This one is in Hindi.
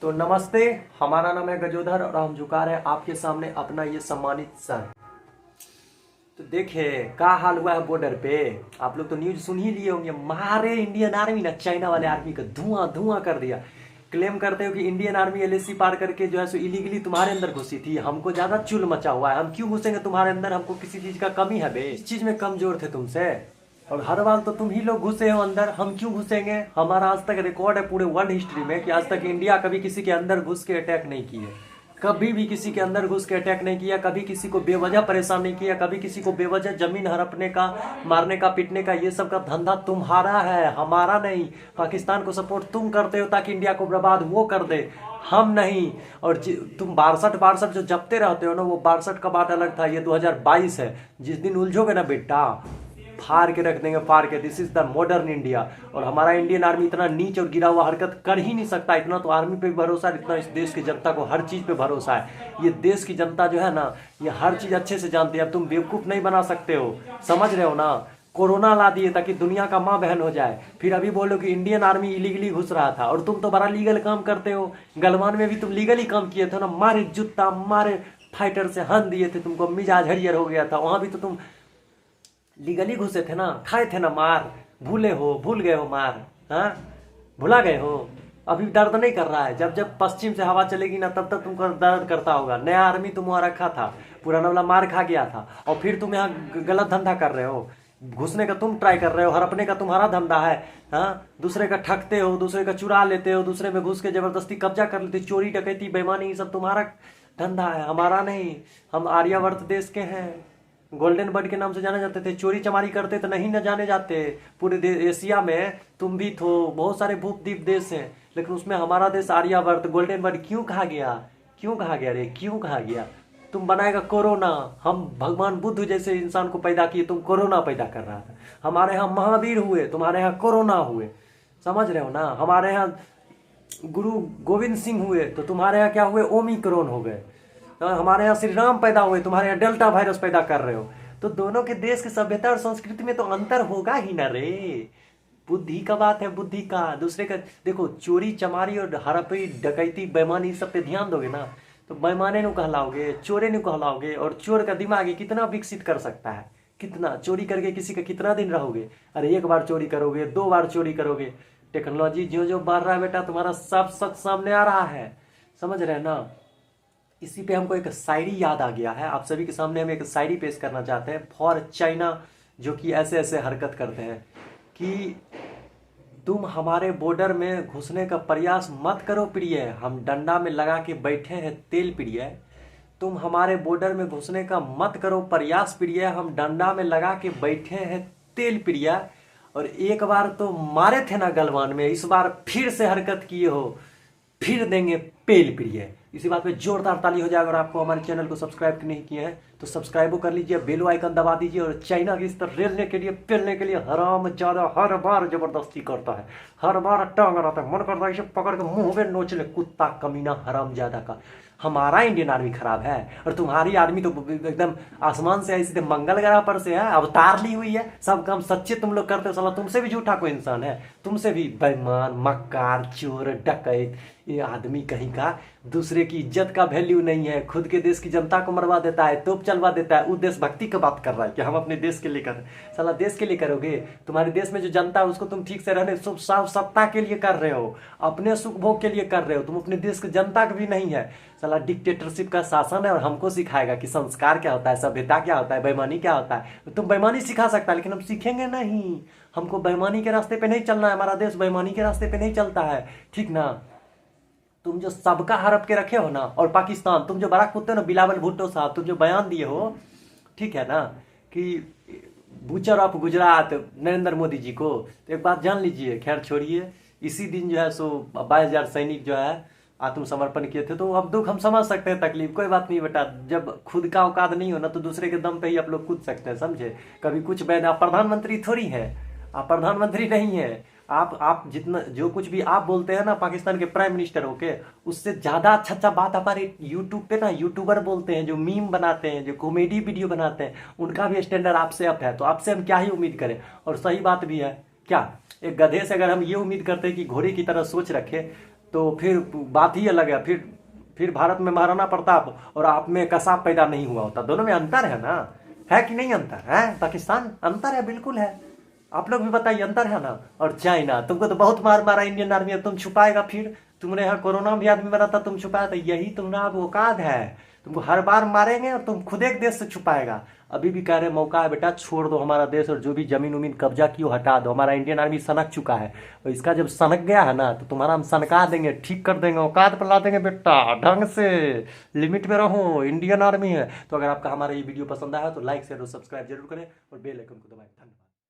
तो नमस्ते। हमारा नाम है गजोधर और हम झुका रहे हैं आपके सामने अपना ये सम्मानित सर। तो देखिए क्या हाल हुआ है बॉर्डर पे। आप लोग तो न्यूज सुन ही लिए होंगे। मारे इंडियन आर्मी ना चाइना वाले आर्मी का धुआं धुआं कर दिया। क्लेम करते हो कि इंडियन आर्मी एलएसी पार करके जो है सो इलीगली तुम्हारे अंदर घुसी थी। हमको ज्यादा चुल मचा हुआ है। हम क्यों घुसेंगे तुम्हारे अंदर? हमको किसी चीज का कमी है बे? इस चीज में कमजोर थे तुमसे। और हर बार तो तुम ही लोग घुसे हो अंदर। हम क्यों घुसेंगे? हमारा आज तक रिकॉर्ड है पूरे वर्ल्ड हिस्ट्री में कि आज तक इंडिया कभी किसी के अंदर घुस के अटैक नहीं किए। कभी भी किसी के अंदर घुस के अटैक नहीं किया। कभी किसी को बेवजह परेशान नहीं किया। कभी किसी को बेवजह जमीन हड़पने का, मारने का, पीटने का, ये सब का धंधा तुम्हारा है, हमारा नहीं। पाकिस्तान को सपोर्ट तुम करते हो ताकि इंडिया को बर्बाद वो कर दे, हम नहीं। और तुम 62 जो जपते रहते हो ना, वो 62 का बात अलग था। ये 2022 है। जिस दिन उलझोगे ना बेटा, फाड़ के रख देंगे, फाड़ के। This is the modern India. और हमारा इंडियन आर्मी इतना नीच और गिरा हुआ हरकत कर ही नहीं सकता। इतना तो आर्मी पे भी भरोसा है, इतना इस देश की जनता को हर चीज पे भरोसा है। ये देश की जनता जो है ना, ये हर चीज अच्छे से जानती है। अब तुम बेवकूफ नहीं बना सकते हो, समझ रहे हो ना। कोरोना ला दिए ताकि दुनिया का माँ बहन हो जाए, फिर अभी बोलो कि इंडियन आर्मी इलीगली घुस रहा था। और तुम तो बड़ा लीगल काम करते हो। गलवान में भी तुम लीगली काम किए थे ना। मारे जूता, मारे फाइटर से हन दिए थे तुमको, मिजाज हरियर हो गया था। वहां भी तो तुम लीगली घुसे थे ना, खाए थे ना मार। भूले हो, भूल गए हो मार? हाँ, भुला गए हो? अभी दर्द नहीं कर रहा है? जब जब पश्चिम से हवा चलेगी ना, तब तक तुमको दर्द करता होगा। नया आर्मी तुम वहां रखा था, पुराना वाला मार खा गया था। और फिर तुम यहाँ गलत धंधा कर रहे हो। घुसने का तुम ट्राई कर रहे हो, हड़पने का तुम्हारा धंधा है। हाँ, दूसरे का ठगते हो, दूसरे का चुरा लेते हो, दूसरे में घुस के जबरदस्ती कब्जा कर लेते हो। चोरी डकैती बेईमानी, ये सब तुम्हारा धंधा है, हमारा नहीं। हम आर्यावर्त देश के हैं, गोल्डन बर्ड के नाम से जाने जाते थे। चोरी चमारी करते तो नहीं न जाने जाते। पूरे एशिया में तुम भी तो बहुत सारे भूपद्वीप देश हैं, लेकिन उसमें हमारा देश आर्यावर्त गोल्डन बर्ड क्यों कहा गया? क्यों कहा गया रे? क्यों कहा गया? तुम बनाएगा कोरोना। हम भगवान बुद्ध जैसे इंसान को पैदा किए, तुम कोरोना पैदा कर रहा था। हमारे यहाँ महावीर हुए, तुम्हारे यहाँ कोरोना हुए, समझ रहे हो ना। हमारे यहाँ गुरु गोविंद सिंह हुए, तो तुम्हारे यहाँ क्या हुए? ओमिक्रॉन हो गए। हमारे यहाँ श्री राम पैदा हुए, तुम्हारे यहाँ डेल्टा वायरस पैदा कर रहे हो। तो दोनों के देश की सभ्यता और संस्कृति में तो अंतर होगा ही ना रे। बुद्धि का बात है, बुद्धि का। दूसरे का देखो, चोरी चमारी और हड़पी डकैती बेईमानी सब पे ध्यान दोगे ना, तो बेईमाने नु कहलाओगे, चोरे नु कहलाओगे। और चोर का दिमाग ही कितना विकसित कर सकता है? कितना चोरी करके किसी का कितना दिन रहोगे? अरे एक बार चोरी करोगे, 2 बार चोरी करोगे। टेक्नोलॉजी जो जो बढ़ रहा है बेटा, तुम्हारा सब सच सामने आ रहा है, समझ रहे हैं ना। इसी पे हमको एक शायरी याद आ गया है। आप सभी के सामने हम एक शायरी पेश करना चाहते हैं फॉर चाइना, जो कि ऐसे ऐसे हरकत करते हैं कि तुम हमारे बॉर्डर में घुसने का प्रयास मत करो प्रिय, हम डंडा में लगा के बैठे हैं तेल प्रिय। तुम हमारे बॉर्डर में घुसने का मत करो प्रयास प्रिय, हम डंडा में लगा के बैठे हैं तेल प्रिय। और एक बार तो मारे थे ना गलवान में, इस बार फिर से हरकत किए हो, फिर देंगे पेल प्रिय। इसी बात पे जोरदार ताली हो जाएगा। और आपको हमारे चैनल को सब्सक्राइब नहीं किए हैं तो सब्सक्राइब कर लीजिए, बेल आइकन दबा दीजिए। और चाइना की इस तरह रेलने के लिए, पेलने के लिए हराम ज्यादा हर बार जबरदस्ती करता है, हर बार टांग रहता है। मन करता है इसे पकड़ के मुंह में नोच ले, कुत्ता कमीना हराम ज्यादा का। हमारा इंडियन आर्मी खराब है और तुम्हारी आर्मी तो एकदम आसमान से आई, सीधे मंगल ग्रह पर से है, अवतार ली हुई है। सब काम सच्चे तुम लोग करते हो। साला तुमसे भी झूठा कोई इंसान है? तुमसे भी बेईमान, मक्कार, चोर, डकैत, ये आदमी कहीं का। दूसरे की इज्जत का वैल्यू नहीं है, खुद के देश की जनता को मरवा देता है, तोप चलवा देता है। वो देशभक्ति की बात कर रहा है कि हम अपने देश के लिए कर। साला देश के लिए करोगे? तुम्हारे देश में जो जनता है उसको तुम ठीक से रहने, शुभ साफ सत्ता के लिए कर रहे हो, अपने सुख भोग के लिए कर रहे हो। तुम अपने देश की जनता का भी नहीं है। साला डिक्टेटरशिप का शासन है और हमको सिखाएगा कि संस्कार क्या होता है, सभ्यता क्या होता है, बेईमानी क्या होता है। तुम बेईमानी सिखा सकता है, लेकिन हम सीखेंगे नहीं। हमको बेईमानी के रास्ते पे नहीं चलना है। हमारा देश बेईमानी के रास्ते पे नहीं चलता है, ठीक ना। तुम जो सबका हड़प के रखे हो ना, और पाकिस्तान, तुम जो बड़ा कुत्ते हो ना, बिलावल भुट्टो साहब, तुम जो बयान दिए हो, ठीक है ना, कि बूचर ऑफ गुजरात नरेंद्र मोदी जी को, तो एक बात जान लीजिए। खैर छोड़िए, इसी दिन जो है सो 22,000 सैनिक जो है आत्मसमर्पण किए थे। तो अब दुख हम समझ सकते हैं, तकलीफ कोई बात नहीं बेटा। जब खुद का औकात नहीं हो ना, तो दूसरे के दम पे ही आप लोग कूद सकते हैं, समझे। कभी कुछ बयान, आप प्रधानमंत्री थोड़ी है, आप प्रधानमंत्री नहीं है। आप जितना जो कुछ भी आप बोलते हैं ना पाकिस्तान के प्राइम मिनिस्टर होके, उससे ज्यादा अच्छा बात हमारे यूट्यूब पे ना यूट्यूबर बोलते हैं, जो मीम बनाते हैं, जो कॉमेडी वीडियो बनाते हैं, उनका भी स्टैंडर्ड आपसे अप है। तो आपसे हम क्या ही उम्मीद करें। और सही बात भी है क्या, एक गधे से अगर हम ये उम्मीद करते हैं कि घोड़े की तरह सोच रखे, तो फिर बात ही अलग है। फिर भारत में महाराणा प्रताप और आप में कसाब पैदा नहीं हुआ होता। दोनों में अंतर है ना, है कि नहीं अंतर है? पाकिस्तान अंतर है, बिल्कुल है। आप लोग भी बताइए, अंतर है ना। और चाइना, तुमको तो बहुत मार मारा इंडियन आर्मी है, तुम छुपाएगा फिर? तुमने यहाँ कोरोना भी आदमी मरा था, तुम छुपाया था। यही तुम्हारा औकात है, तुमको हर बार मारेंगे और तुम खुद एक देश से छुपाएगा। अभी भी कह रहे मौका है बेटा, छोड़ दो हमारा देश और जो भी जमीन उमीन कब्जा की हो हटा दो। हमारा इंडियन आर्मी सनक चुका है और इसका जब सनक गया है ना तो तुम्हारा हम सनका देंगे, ठीक कर देंगे, औकात पर ला देंगे बेटा। ढंग से लिमिट में रहो, इंडियन आर्मी है। तो अगर आपका हमारा ये वीडियो पसंद आया तो लाइक शेयर और सब्सक्राइब जरूर करें और बेल आइकन को दबाएं। धन्यवाद।